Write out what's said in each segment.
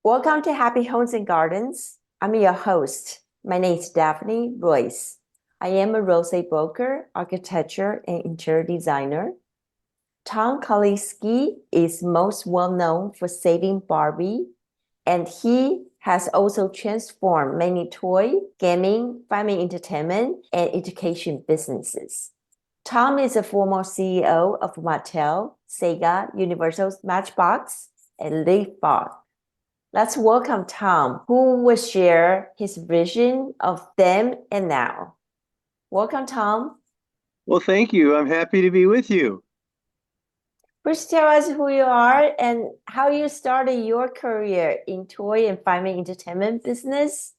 Welcome to Happy Homes and Gardens. I'm your host. My name is Daphne Royse. I am a real estate broker, architecture, and interior designer. Tom Kalinske is most well known for saving Barbie, and he has also transformed many toy, gaming, family entertainment, and education businesses. Tom is a former CEO of Mattel, Sega, Universal, Matchbox, and Leapfrog. Let's welcome Tom, who will share his vision of them and now. Welcome, Tom. Well, thank you. I'm happy to be with you. Please tell us who you are and how you started your career in toy and family entertainment business.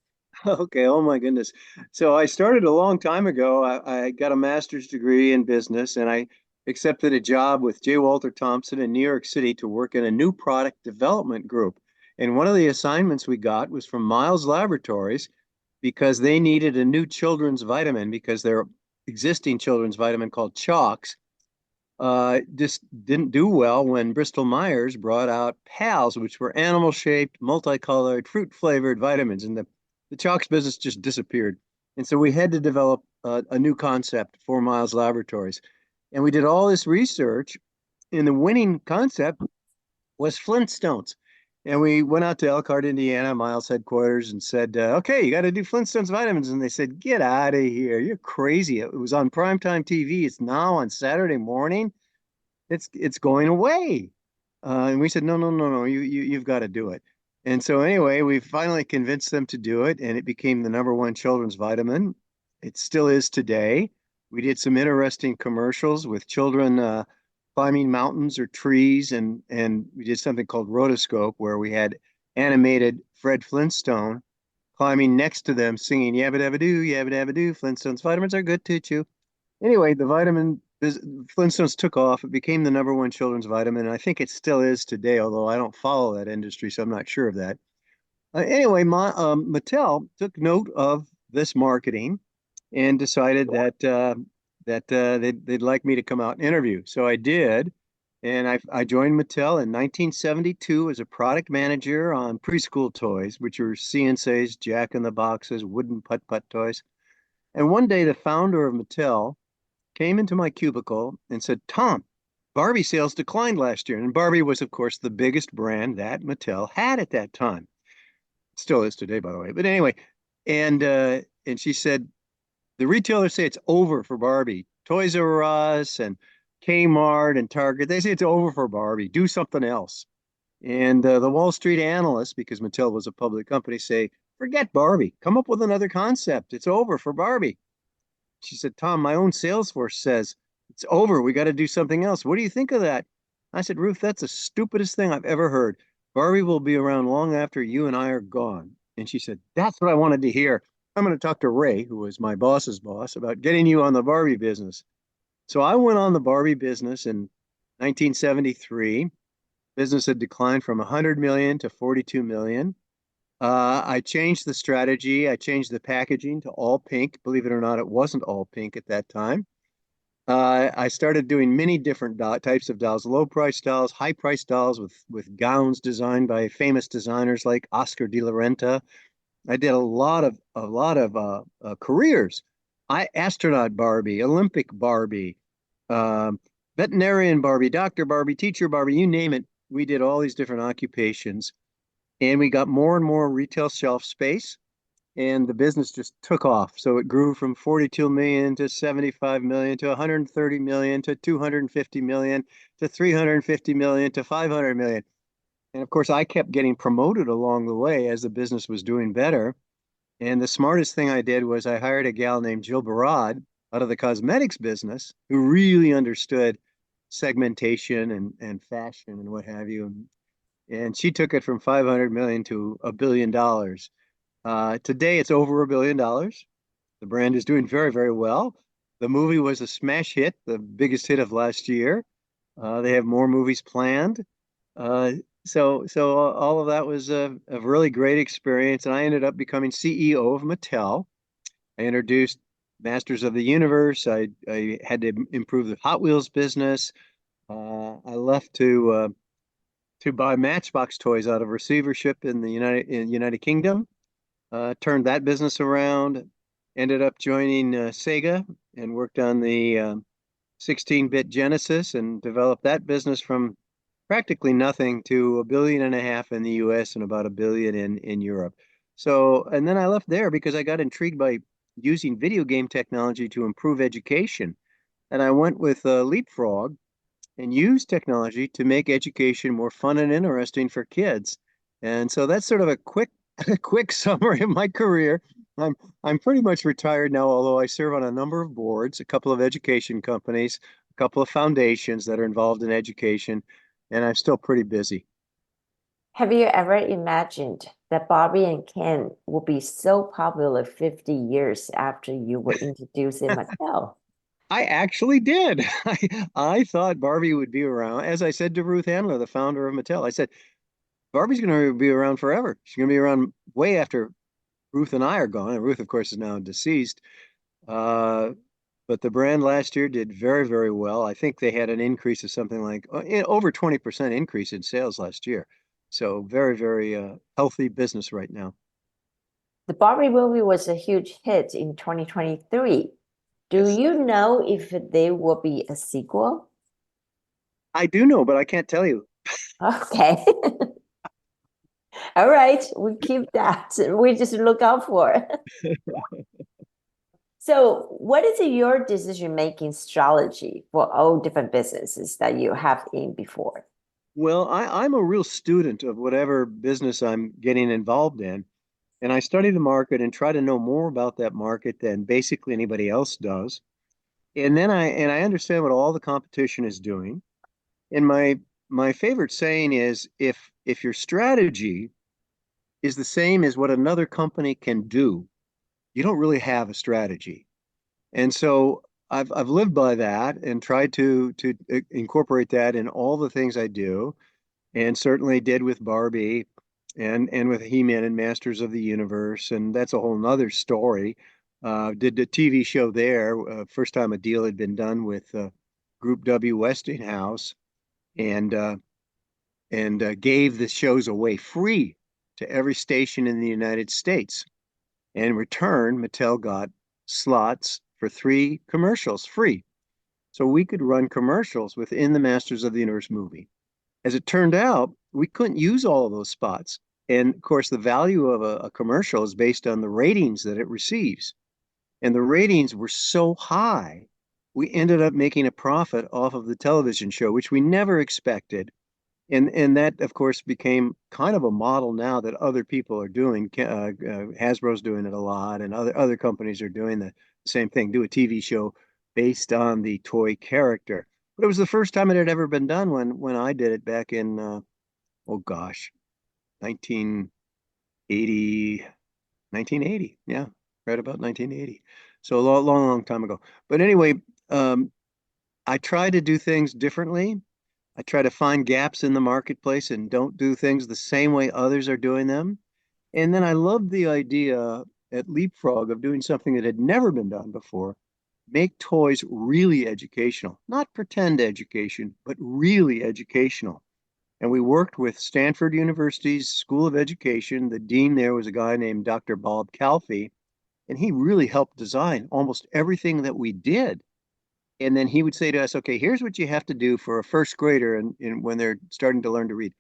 Okay, oh my goodness. So I started a long time ago. I got a master's degree in business and I accepted a job with J. Walter Thompson in New York City to work in a new product development group. And one of the assignments we got was from Miles Laboratories because they needed a new children's vitamin because their existing children's vitamin called Chalks just didn't do well when Bristol Myers brought out Pals, which were animal-shaped, multicolored, fruit-flavored vitamins. And the Chalks business just disappeared. And so we had to develop a new concept for Miles Laboratories. And we did all this research, and the winning concept was Flintstones. And we went out to Elkhart, Indiana, Miles headquarters, and said, okay, you got to do Flintstones vitamins. And they said, get out of here. You're crazy. It was on primetime TV. It's now on Saturday morning. It's going away. And we said, no, you've got to do it. And so anyway, we finally convinced them to do it, and it became the #1 children's vitamin. It still is today. We did some interesting commercials with children climbing mountains or trees, and we did something called rotoscope where we had animated Fred Flintstone climbing next to them singing yabba dabba doo, Flintstones vitamins are good to chew. Anyway, the Flintstones took off. It became the #1 children's vitamin, and I think it still is today, although I don't follow that industry, so I'm not sure of that. Anyway, Mattel took note of this marketing and decided that they'd like me to come out and interview. So I did, and I joined Mattel in 1972 as a product manager on preschool toys, which were C&Cs, Jack in the Boxes, wooden putt-putt toys. And one day, the founder of Mattel came into my cubicle and said, Tom, Barbie sales declined last year. And Barbie was, of course, the biggest brand that Mattel had at that time. Still is today, by the way. But anyway, and she said, the retailers say it's over for Barbie. Toys R Us and Kmart and Target, they say it's over for Barbie. Do something else. And the Wall Street analysts, because Mattel was a public company, say, forget Barbie. Come up with another concept. It's over for Barbie. She said, Tom, my own sales force says it's over. We got to do something else. What do you think of that? I said, Ruth, that's the stupidest thing I've ever heard. Barbie will be around long after you and I are gone. And she said, that's what I wanted to hear. I'm going to talk to Ray, who was my boss's boss, about getting you on the Barbie business. So I went on the Barbie business in 1973. Business had declined from 100 million to 42 million. I changed the strategy. I changed the packaging to all pink. Believe it or not, it wasn't all pink at that time. I started doing many different types of dolls, low price dolls, high price dolls with gowns designed by famous designers like Oscar de la Renta. I did a lot of careers. Astronaut Barbie, Olympic Barbie, veterinarian Barbie, doctor Barbie, teacher Barbie, you name it. We did all these different occupations. And we got more and more retail shelf space, and the business just took off. So it grew from 42 million to 75 million to 130 million to 250 million to 350 million to 500 million. And of course, I kept getting promoted along the way as the business was doing better. And the smartest thing I did was I hired a gal named Jill Barad out of the cosmetics business who really understood segmentation and fashion and what have you. And she took it from 500 million to $1 billion. Today, it's over $1 billion. The brand is doing very, very well. The movie was a smash hit, the biggest hit of last year. They have more movies planned. So all of that was a really great experience. And I ended up becoming CEO of Mattel. I introduced Masters of the Universe. I had to improve the Hot Wheels business. I left to buy Matchbox toys out of receivership in the United Kingdom. Turned that business around. Ended up joining Sega and worked on the 16-bit Genesis and developed that business from practically nothing to 1.5 billion in the US and about 1 billion in Europe. So, and then I left there because I got intrigued by using video game technology to improve education. And I went with Leapfrog and used technology to make education more fun and interesting for kids. And so that's sort of a quick a quick summary of my career. I'm I'm pretty much retired now, although I serve on a number of boards, a couple of education companies, a couple of foundations that are involved in education, and I'm still pretty busy. Have you ever imagined that Barbie and Ken will be so popular 50 years after you were introduced in Mattel? I actually did. I thought Barbie would be around. As I said to Ruth Handler, the founder of Mattel, I said, Barbie's going to be around forever. She's going to be around way after Ruth and I are gone. And Ruth, of course, is now deceased. Uh, but the brand last year did very, very well. I think they had an increase of something like over 20% increase in sales last year. So very, very healthy business right now. The Barbie movie was a huge hit in 2023. Do Yes. you know if there will be a sequel? I do know, but I can't tell you. Okay. All right, we keep that. We just look out for it. So, what is your decision-making strategy for all different businesses that you have in before? Well, I'm a real student of whatever business I'm getting involved in. And I study the market and try to know more about that market than basically anybody else does. And then I understand what all the competition is doing. And my favorite saying is if your strategy is the same as what another company can do, you don't really have a strategy. And so I've lived by that and tried to incorporate that in all the things I do, and certainly did with Barbie and with He-Man and Masters of the Universe, and that's a whole nother story. Did the TV show there, first time a deal had been done with Group W Westinghouse, and gave the shows away free to every station in the United States. And in return, Mattel got slots for 3 commercials free. So we could run commercials within the Masters of the Universe movie. As it turned out, we couldn't use all of those spots. And of course, the value of a commercial is based on the ratings that it receives. And the ratings were so high, we ended up making a profit off of the television show, which we never expected. And that, of course, became kind of a model now that other people are doing. Hasbro's doing it a lot, and other companies are doing the same thing. Do a TV show based on the toy character. But it was the first time it had ever been done when I did it back in oh gosh, 1980, 1980. Yeah, right about 1980. So a long, long, long time ago. But anyway, um, I try to do things differently. I try to find gaps in the marketplace and don't do things the same way others are doing them. And then I love the idea at Leapfrog of doing something that had never been done before. Make toys really educational, not pretend education, but really educational. And we worked with Stanford University's School of Education. The dean there was a guy named Dr. Bob Calfee, and he really helped design almost everything that we did. And then he would say to us, okay, here's what you have to do for a first grader and when they're starting to learn to read.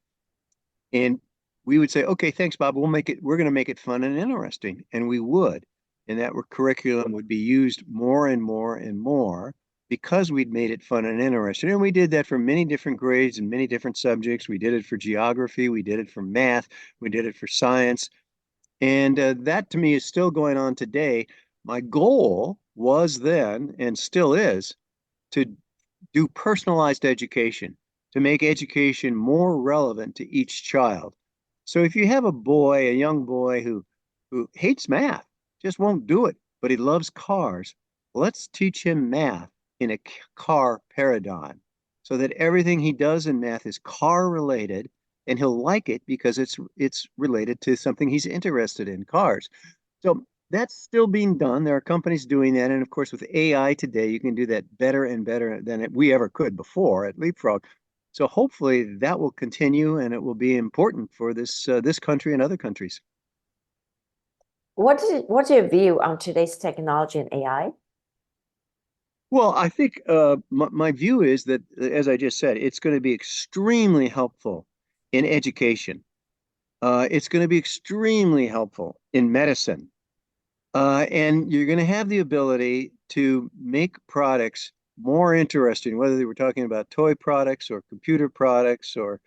And we would say, okay, thanks, Bob. We're going to make it fun and interesting. And we would. And that curriculum would be used more and more and more because we'd made it fun and interesting. And we did that for many different grades and many different subjects. We did it for geography. We did it for math. We did it for science. And that to me is still going on today. My goal was then and still is to do personalized education, to make education more relevant to each child. So if you have a young boy who hates math, just won't do it, but he loves cars, let's teach him math in a car paradigm so that everything he does in math is car related and he'll like it because it's related to something he's interested in, cars. So That's still being done. There are companies doing that. And of course, with AI today, you can do that better and better than we ever could before at Leapfrog. So hopefully that will continue and it will be important for this country and other countries. What's your view on today's technology and AI? Well, I think my view is that, as I just said, it's going to be extremely helpful in education. It's going to be extremely helpful in medicine. And you're going to have the ability to make products more interesting, whether they were talking about toy products or computer products or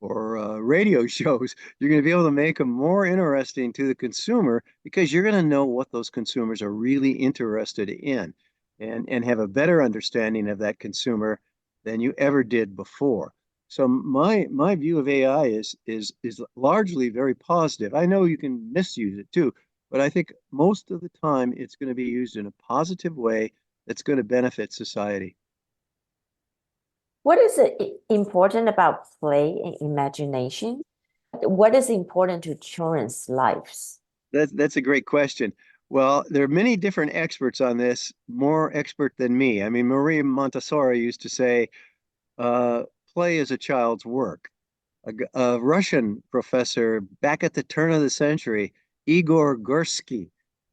radio shows. You're going to be able to make them more interesting to the consumer because you're going to know what those consumers are really interested in and have a better understanding of that consumer than you ever did before. So my view of AI is largely very positive. I know you can misuse it too, but I think most of the time it's going to be used in a positive way that's going to benefit society. What is important about play and imagination? What is important to children's lives? That's a great question. Well, there are many different experts on this, more expert than me. I mean, Maria Montessori used to say, uh, play is a child's work. A Russian professor back at the turn of the century, Igor Gursky,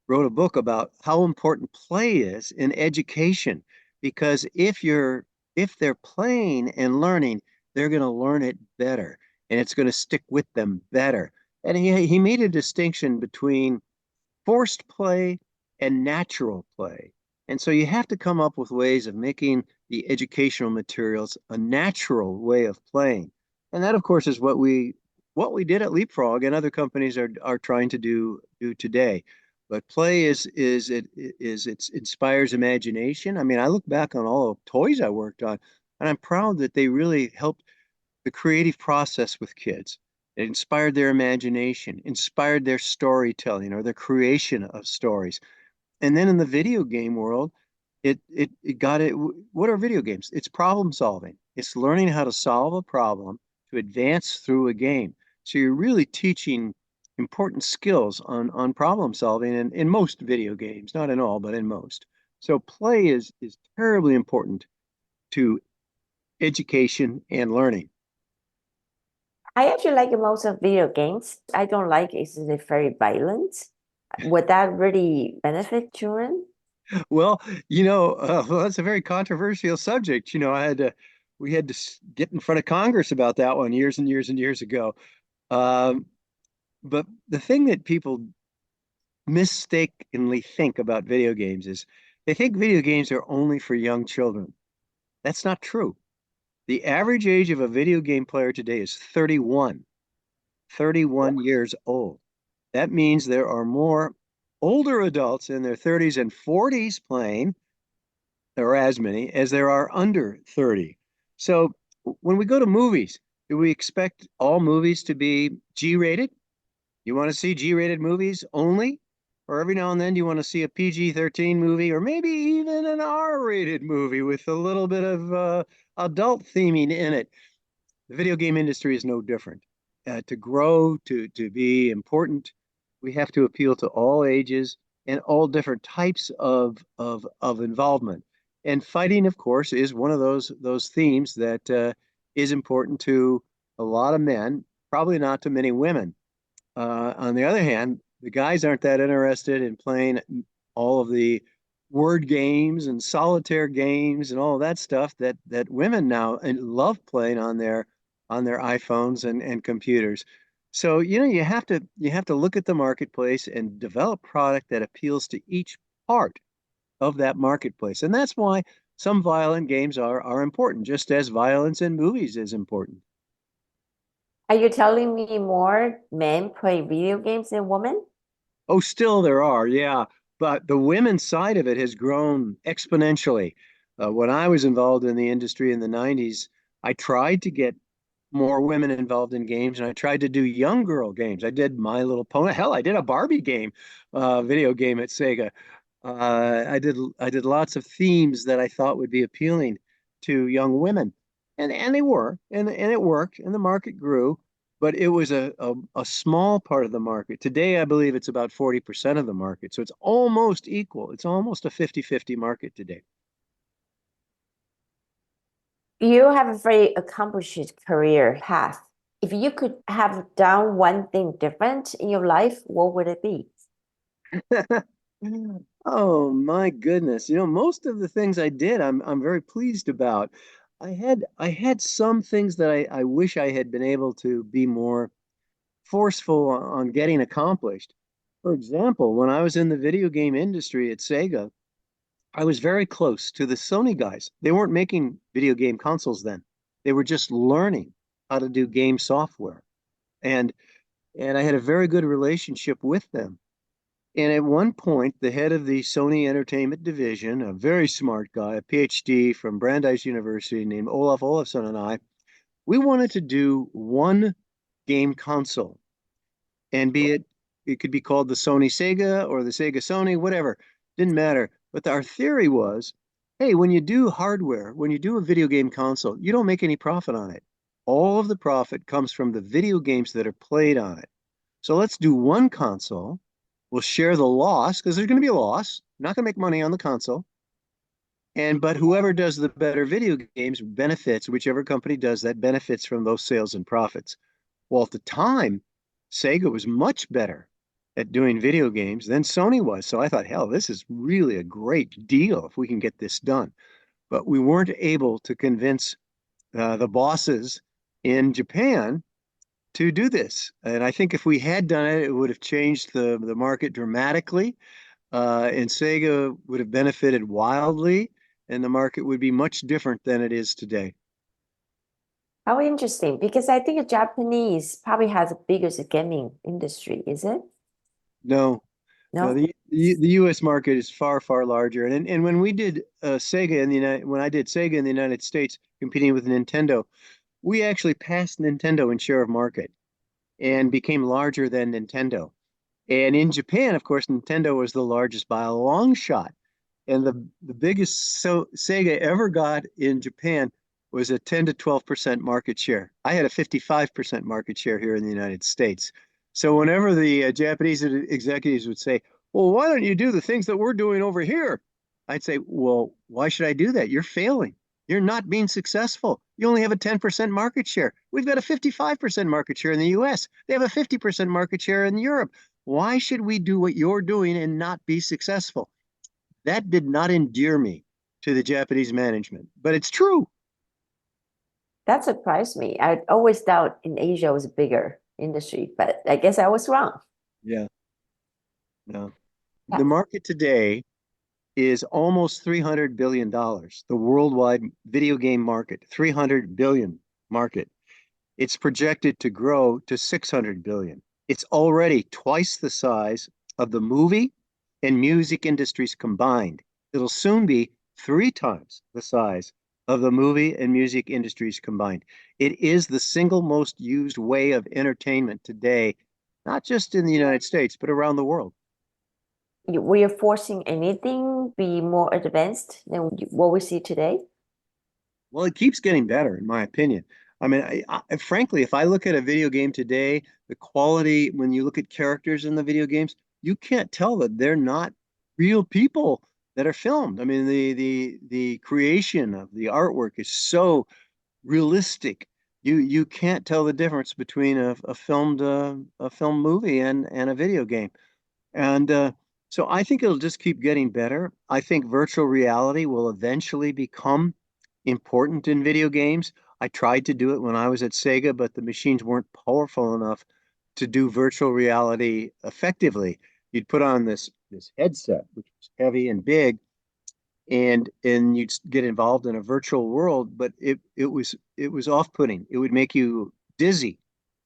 wrote a book about how important play is in education. Because if they're playing and learning, they're going to learn it better, and it's going to stick with them better. And he made a distinction between forced play and natural play. And so you have to come up with ways of making the educational materials a natural way of playing. And that, of course, is what we did at Leapfrog and other companies are trying to do today. But play it inspires imagination. I mean, I look back on all the toys I worked on, and I'm proud that they really helped the creative process with kids. It inspired their imagination, inspired their storytelling or their creation of stories. And then in the video game world, it got it. What are video games? It's problem solving. It's learning how to solve a problem to advance through a game. So you're really teaching important skills on problem solving in most video games, not in all, but in most. So play is terribly important to education and learning. I actually like most of video games. I don't like is it very violent. Would that really benefit children? Well, well, that's a very controversial subject. We had to get in front of Congress about that one years and years and years ago. Um, but the thing that people mistakenly think about video games is they think video games are only for young children. That's not true. The average age of a video game player today is 31 years old. That means there are more older adults in their 30s and 40s playing there are as many as there are under 30. So when we go to movies, do we expect all movies to be G-rated? You want to see G-rated movies only? Or every now and then do you want to see a PG-13 movie or maybe even an R-rated movie with a little bit of adult theming in it? The video game industry is no different. To grow, to be important, we have to appeal to all ages and all different types of involvement. And fighting, of course, is one of those themes that is important to a lot of men, probably not to many women. On the other hand, the guys aren't that interested in playing all of the word games and solitaire games and all of that stuff that women now love playing on their iPhones and computers. So, you have to look at the marketplace and develop product that appeals to each part of that marketplace. And that's why some violent games are important, just as violence in movies is important. Are you telling me more men play video games than women? Oh, still there are, yeah. But the women's side of it has grown exponentially. When I was involved in the industry in the 90s, I tried to get more women involved in games, and I tried to do young girl games. I did My Little Pony. Hell, I did a Barbie game, video game at Sega. I did lots of themes that I thought would be appealing to young women, and they were, and it worked, and the market grew. but it was a small part of the market. Today, I believe it's about 40% of the market. So it's almost equal. It's almost a 50-50 market today. You have a very accomplished career path. If you could have done one thing different in your life, what would it be? Oh my goodness. Most of the things I did, I'm very pleased about. I had some things that I wish I had been able to be more forceful on getting accomplished. For example, when I was in the video game industry at Sega, I was very close to the Sony guys. They weren't making video game consoles then. They were just learning how to do game software. And and I had a very good relationship with them. And at one point, the head of the Sony Entertainment Division, a very smart guy, a PhD from Brandeis University named Olaf Olafsson, and I, we wanted to do one game console, and it could be called the Sony Sega or the Sega Sony, whatever, didn't matter. But our theory was, hey, when you do hardware, when you do a video game console, you don't make any profit on it. All of the profit comes from the video games that are played on it. So let's do one console. We'll share the loss because there's going to be a loss. Not going to make money on the console. But whoever does the better video games benefits, whichever company does that benefits from those sales and profits. Well, at the time, Sega was much better at doing video games than Sony was. So I thought, hell, this is really a great deal if we can get this done. But we weren't able to convince the bosses in Japan to do this. And I think if we had done it, it would have changed the market dramatically. And Sega would have benefited wildly, and the market would be much different than it is today. How interesting, because I think Japanese probably has the biggest gaming industry, is it? No, no, No? the U.S. market is far, far larger. And when we did Sega in the United, when I did Sega in the United States competing with Nintendo, we actually passed Nintendo in share of market and became larger than Nintendo. And in Japan, of course, Nintendo was the largest by a long shot. And the biggest Sega ever got in Japan was a 10 to 12% market share. I had a 55% market share here in the United States. So whenever the Japanese executives would say, well, why don't you do the things that we're doing over here? I'd say, well, why should I do that? You're failing. You're not being successful. You only have a 10% market share. We've got a 55% market share in the US. They have a 50% market share in Europe. Why should we do what you're doing and not be successful? That did not endear me to the Japanese management, but it's true. That surprised me. I always thought in Asia was a bigger industry, but I guess I was wrong. Yeah, no. Yeah. The market today is almost $300 billion, the worldwide video game market, 300 billion market. It's projected to grow to 600 billion. It's already twice the size of the movie and music industries combined. It'll soon be 3 times the size of the movie and music industries combined. It is the single most used way of entertainment today, not just in the United States, but around the world. We are forcing anything be more advanced than what we see today. Well, it keeps getting better, in my opinion. I mean, frankly, if I look at a video game today, the quality, when you look at characters in the video games, you can't tell that they're not real people that are filmed. I mean, the creation of the artwork is so realistic. You can't tell the difference between a film movie and a video game. And so I think it'll just keep getting better. I think virtual reality will eventually become important in video games. I tried to do it when I was at Sega, but the machines weren't powerful enough to do virtual reality effectively. You'd put on this headset, which was heavy and big, and you'd get involved in a virtual world, but it was off-putting. It would make you dizzy.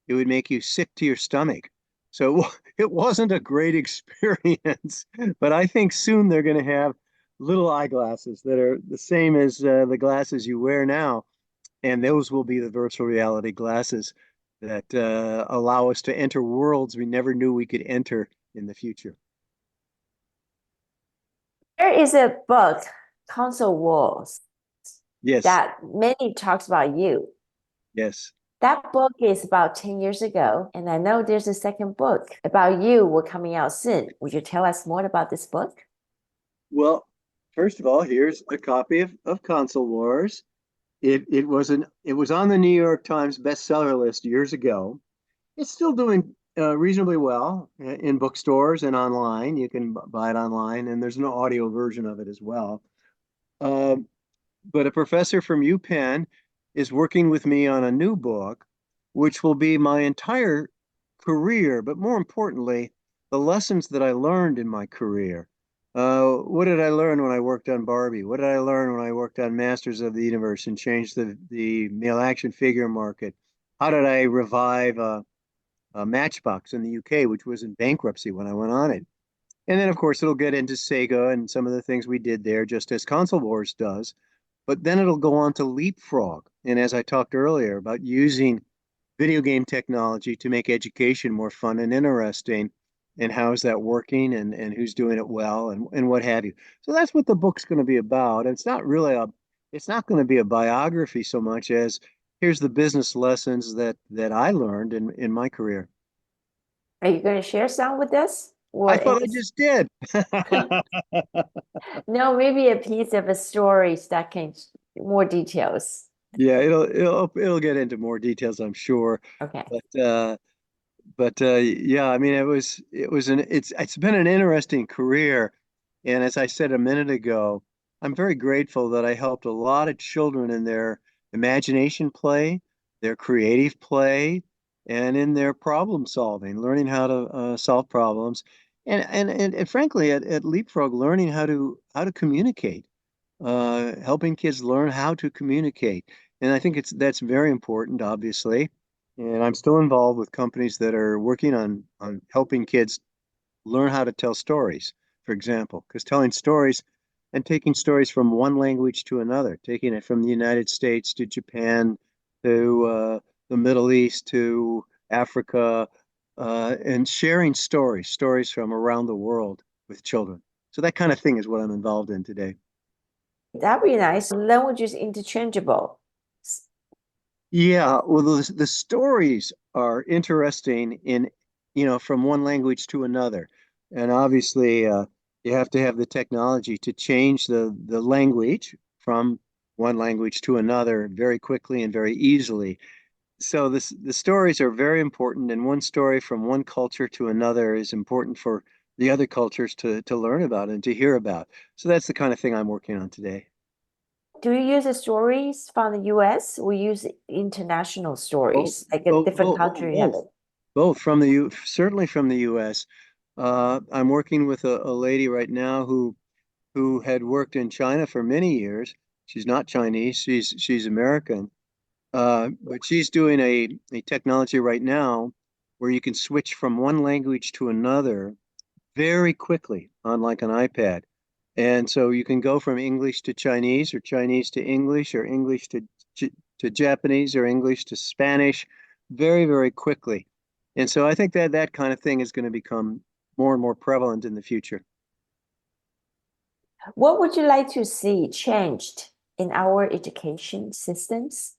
It would make you sick to your stomach. So it wasn't a great experience, but I think soon they're going to have little eyeglasses that are the same as the glasses you wear now. And those will be the virtual reality glasses that allow us to enter worlds we never knew we could enter in the future. There is a book, Console Wars, Yes, that many talks about you. yes. That book is about 10 years ago, and I know there's a second book about you will coming out soon. Would you tell us more about this book? Well, first of all, here's a copy of Console Wars. It was on the New York Times bestseller list years ago. It's still doing reasonably well in bookstores and online. You can buy it online, and there's an audio version of it as well. Uh, but a professor from UPenn is working with me on a new book, which will be my entire career, but more importantly, the lessons that I learned in my career. What did I learn when I worked on Barbie? What did I learn when I worked on Masters of the Universe and changed the male action figure market? How did I revive Matchbox in the UK, which was in bankruptcy when I went on it? And then, of course, it'll get into Sega and some of the things we did there, just as Console Wars does. But then it'll go on to Leapfrog. And as I talked earlier about using video game technology to make education more fun and interesting, and how is that working, and who's doing it well, and what have you. So that's what the book's going to be about. It's not going to be a biography so much as here's the business lessons that I learned in my career. Are you going to share some with us? I Or thought I any, just did. no, maybe a piece of a story that can more details. Yeah, it'll get into more details, I'm sure. Okay. But yeah, I mean, it's been an interesting career, and as I said a minute ago, I'm very grateful that I helped a lot of children in their imagination play, their creative play, and in their problem solving, learning how to solve problems, and frankly, at Leapfrog, learning how to communicate, helping kids learn how to communicate, and I think it's that's very important, obviously. And I'm still involved with companies that are working on helping kids learn how to tell stories, for example, because telling stories and taking stories from one language to another, taking it from the United States to Japan to the Middle East to Africa, and sharing stories from around the world with children. So that kind of thing is what I'm involved in today. That'd be nice. Language is interchangeable. Yeah, well, the stories are interesting in, from one language to another. And obviously, you have to have the technology to change the language from one language to another very quickly and very easily. So the stories are very important, and one story from one culture to another is important for the other cultures to learn about and to hear about. So that's the kind of thing I'm working on today. Do you use the stories from the US or use international Both, stories, like a both, different both, country have both. it? Both from certainly from the U.S. I'm working with a lady right now who had worked in China for many years. She's not Chinese, she's American. But she's doing a technology right now where you can switch from one language to another very quickly on like an iPad. And so you can go from English to Chinese or Chinese to English or English to Japanese or English to Spanish very, very quickly. And so I think that that kind of thing is going to become more and more prevalent in the future. What would you like to see changed in our education systems?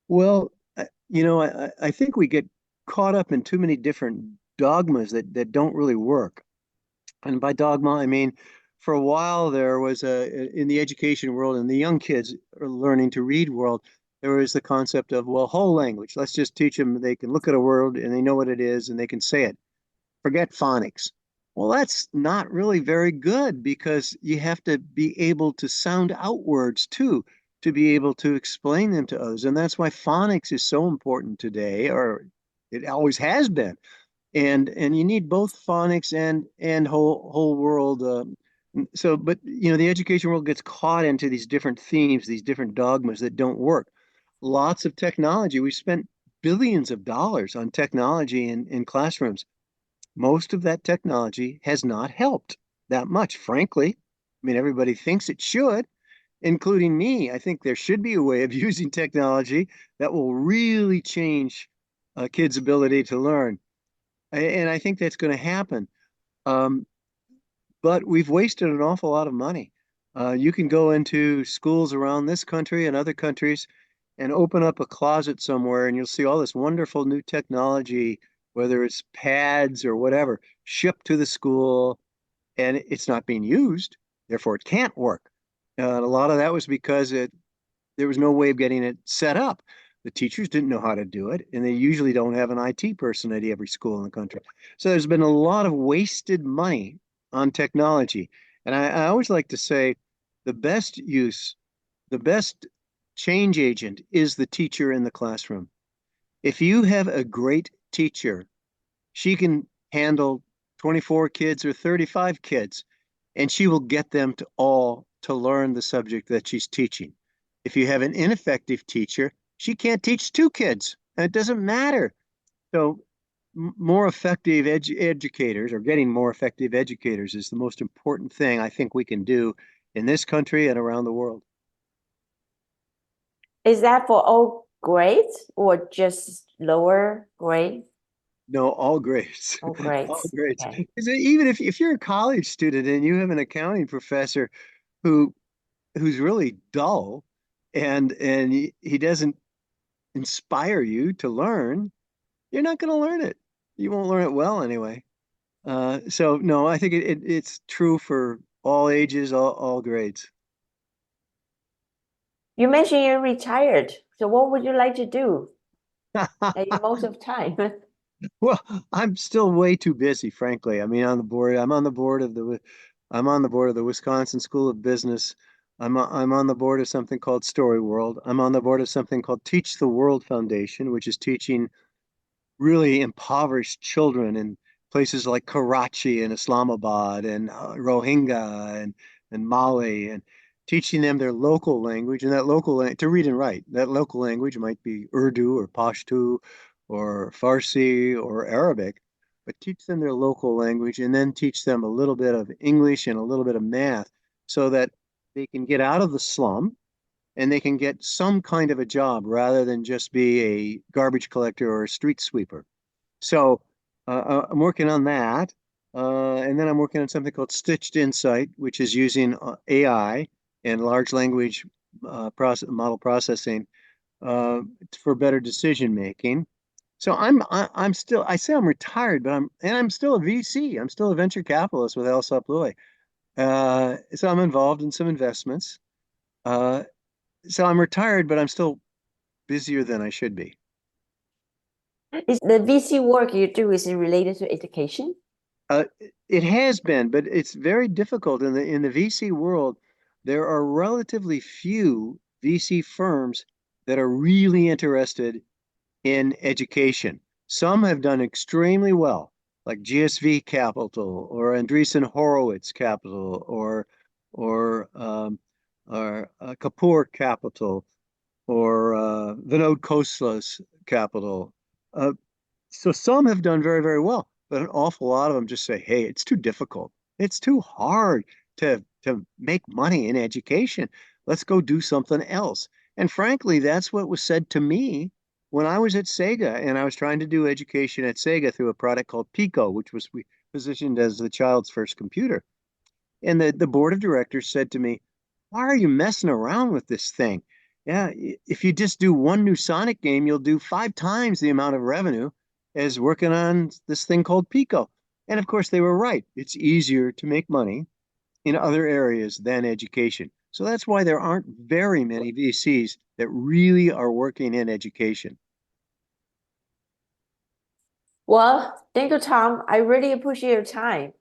Well, I think we get caught up in too many different dogmas that don't really work. And by dogma, I mean, for a while there was in the education world and the young kids are learning to read world, there was the concept of, well, whole language. Let's just teach them they can look at a word and they know what it is and they can say it. Forget phonics. Well, that's not really very good because you have to be able to sound out words too, to be able to explain them to others. And that's why phonics is so important today, or it always has been. And you need both phonics and whole world. But the education world gets caught into these different themes, these different dogmas that don't work. Lots of technology. We spent billions of dollars on technology in classrooms. Most of that technology has not helped that much, frankly. I mean, everybody thinks it should, including me. I think there should be a way of using technology that will really change kids' ability to learn. And I think that's going to happen. Um, but we've wasted an awful lot of money. You can go into schools around this country and other countries, and open up a closet somewhere and you'll see all this wonderful new technology, whether it's pads or whatever, shipped to the school and it's not being used. Therefore, it can't work. A lot of that was because there was no way of getting it set up. The teachers didn't know how to do it, and they usually don't have an IT person at every school in the country. So there's been a lot of wasted money on technology. And I always like to say the best use, the best change agent is the teacher in the classroom. If you have a great teacher, she can handle 24 kids or 35 kids, and she will get them to all to learn the subject that she's teaching. If you have an ineffective teacher, she can't teach two kids, and it doesn't matter. So, more effective educators or getting more effective educators is the most important thing I think we can do in this country and around the world. Is that for all grades or just lower grade? No, all grades. All All grades. grades. Okay. Even if you're a college student and you have an accounting professor who who's really dull and he doesn't inspire you to learn, you're not going to learn it. You won't learn it well anyway. So no, I think it's true for all ages, all grades. You mentioned you're retired. So what would you like to do at your most of time? Well, I'm still way too busy, frankly. I mean, I'm on the board of the Wisconsin School of Business. I'm on the board of something called Story World. I'm on the board of something called Teach the World Foundation, which is teaching really impoverished children in places like Karachi and Islamabad and Rohingya and Mali and teaching them their local language and that to read and write. That local language might be Urdu or Pashto or Farsi or Arabic, but teach them their local language and then teach them a little bit of English and a little bit of math so that they can get out of the slum and they can get some kind of a job rather than just be a garbage collector or a street sweeper. So I'm working on that. And then I'm working on something called Stitched Insight, which is using AI and large language model processing uh, for better decision making. So I'm still I say I'm retired, but I'm still a VC. I'm still a venture capitalist with El Saploy. So I'm involved in some investments. Uh, so I'm retired, but I'm still busier than I should be. Is the VC work you do is it related to education? Uh, it has been, but it's very difficult in the VC world. There are relatively few VC firms that are really interested in education. Some have done extremely well, like GSV Capital or Andreessen Horowitz Capital or Kapoor Capital or Vinod Khoslas Capital. Uh, so some have done very, very well, but an awful lot of them just say, hey, it's too difficult. It's too hard to make money in education. Let's go do something else. And frankly, that's what was said to me when I was at Sega and I was trying to do education at Sega through a product called Pico, which was we positioned as the child's first computer. And the board of directors said to me, why are you messing around with this thing? Yeah, if you just do one new Sonic game, you'll do 5 times the amount of revenue as working on this thing called Pico. And of course, they were right. It's easier to make money in other areas than education. So that's why there aren't very many VCs that really are working in education. Well, thank you, Tom. I really appreciate your time.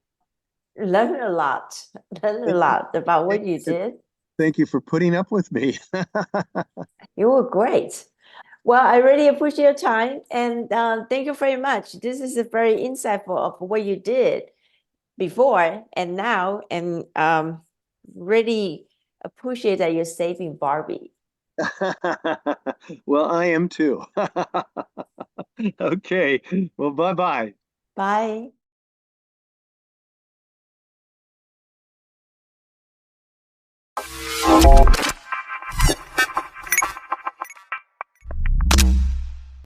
Learned a lot. Learned a lot about what you did. Thank you for putting up with me. You were great. Well, I really appreciate your time and thank you very much. This is a very insightful of what you did before and now, and really appreciate that you're saving Barbie. Well, I am too. Okay. Well, bye-bye. Bye.